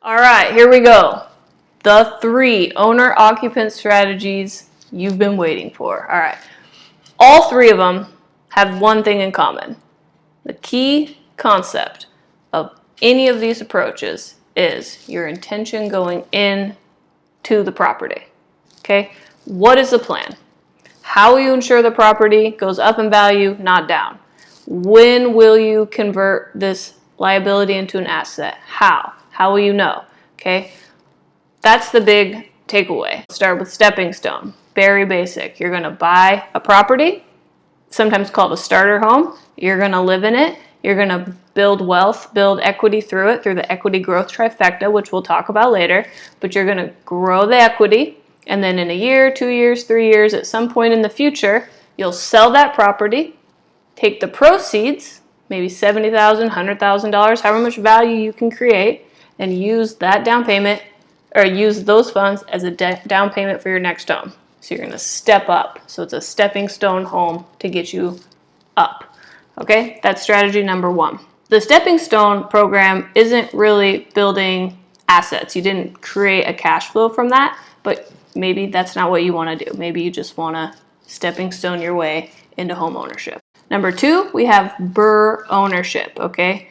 All right, here we go. The 3 owner-occupant strategies you've been waiting for. All right, all 3 of them have one thing in common. The key concept of any of these approaches is your intention going in to the property. Okay, what is the plan? How will you ensure the property goes up in value, not down? When will you convert this liability into an asset? How? How will you know? Okay, that's the big takeaway. Start with stepping stone. Very basic. You're going to buy a property, sometimes called a starter home. You're going to live in it. You're going to build wealth, build equity through it, through the equity growth trifecta, which we'll talk about later. But you're going to grow the equity, and then in a year, 2 years, 3 years, at some point in the future, you'll sell that property, take the proceeds, maybe $70,000, $100,000, however much value you can create, and use that down payment, or use those funds as a down payment for your next home. So you're going to step up. So it's a stepping stone home to get you up. Okay, that's strategy number 1. The stepping stone program isn't really building assets. You didn't create a cash flow from that, but maybe that's not what you want to do. Maybe you just want to stepping stone your way into home ownership. Number 2, we have BRRRR Ownership. Okay,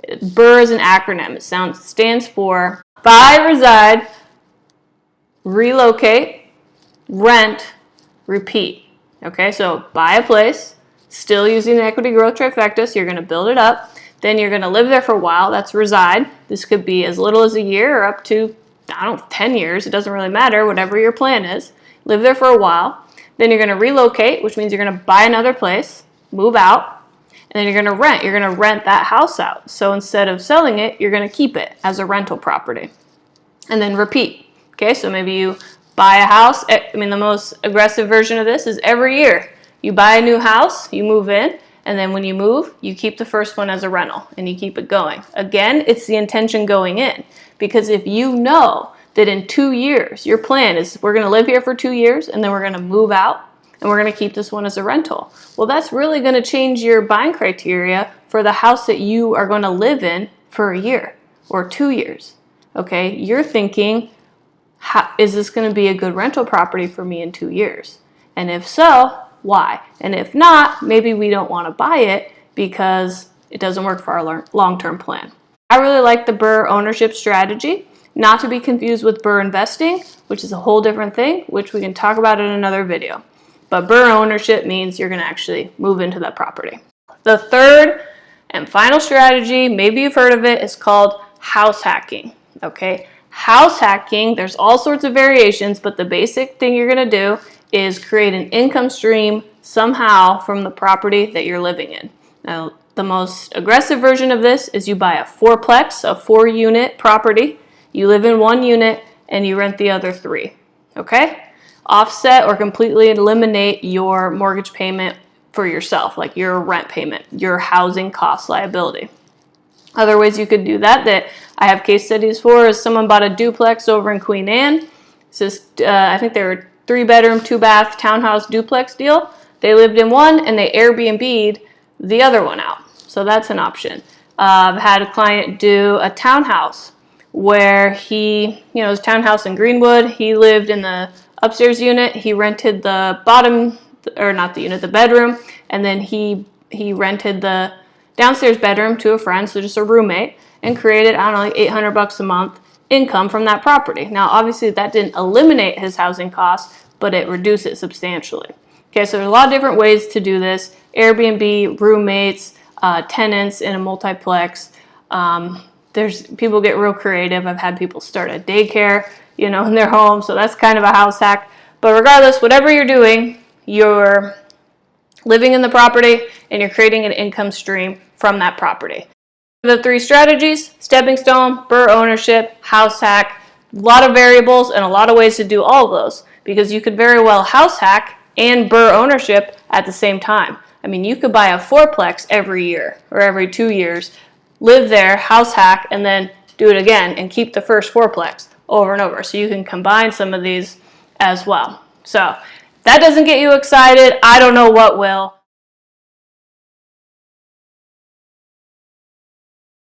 BRRRR is an acronym. It stands for Buy, Reside, Relocate, Rent, Repeat. Okay, so buy a place, still using the equity growth trifecta, so you're going to build it up. Then you're going to live there for a while. That's reside. This could be as little as a year or up to, 10 years. It doesn't really matter, whatever your plan is. Live there for a while. Then you're going to relocate, which means you're going to buy another place, move out, and then you're going to rent. You're going to rent that house out. So instead of selling it, you're going to keep it as a rental property. And then repeat. Okay, so maybe you buy a house. The most aggressive version of this is every year. You buy a new house, you move in, and then when you move, you keep the first one as a rental, and you keep it going. Again, it's the intention going in. Because if you know that in 2 years, your plan is we're going to live here for 2 years, and then we're going to move out, and we're going to keep this one as a rental. Well, that's really going to change your buying criteria for the house that you are going to live in for a year or 2 years. Okay, you're thinking, is this going to be a good rental property for me in 2 years? And if so, why? And if not, maybe we don't want to buy it because it doesn't work for our long-term plan. I really like the BRRRR Ownership strategy, not to be confused with BRRRR Investing, which is a whole different thing, which we can talk about in another video. But BRRRR Ownership means you're going to actually move into that property. The third and final strategy, maybe you've heard of it, is called house hacking. Okay, house hacking, there's all sorts of variations, but the basic thing you're going to do is create an income stream somehow from the property that you're living in. Now, the most aggressive version of this is you buy a 4-plex, a 4-unit property. You live in 1 unit and you rent the other 3. Okay? Offset or completely eliminate your mortgage payment for yourself, like your rent payment, your housing cost liability. Other ways you could do that I have case studies for is someone bought a duplex over in Queen Anne. It's just, I think they were 3-bedroom, 2-bath townhouse duplex deal. They lived in one and they Airbnb'd the other one out. So that's an option. I've had a client do a townhouse where his townhouse in Greenwood, he lived in the upstairs unit, he rented the bottom, or not the unit, the bedroom, and then he rented the downstairs bedroom to a friend, so just a roommate, and created, like $800 a month income from that property. Now, obviously, that didn't eliminate his housing costs, but it reduced it substantially. Okay, so there's a lot of different ways to do this. Airbnb, roommates, tenants in a multiplex. People get real creative. I've had people start a daycare, in their home, so that's kind of a house hack. But regardless, whatever you're doing, you're living in the property and you're creating an income stream from that property. The 3 strategies: stepping stone, BRRRR Ownership, house hack. A lot of variables and a lot of ways to do all of those, because you could very well house hack and BRRRR Ownership at the same time. You could buy a 4-plex every year or every 2 years, live there, house hack, and then do it again and keep the first 4-plex over and over. So you can combine some of these as well. So if that doesn't get you excited, I don't know what will.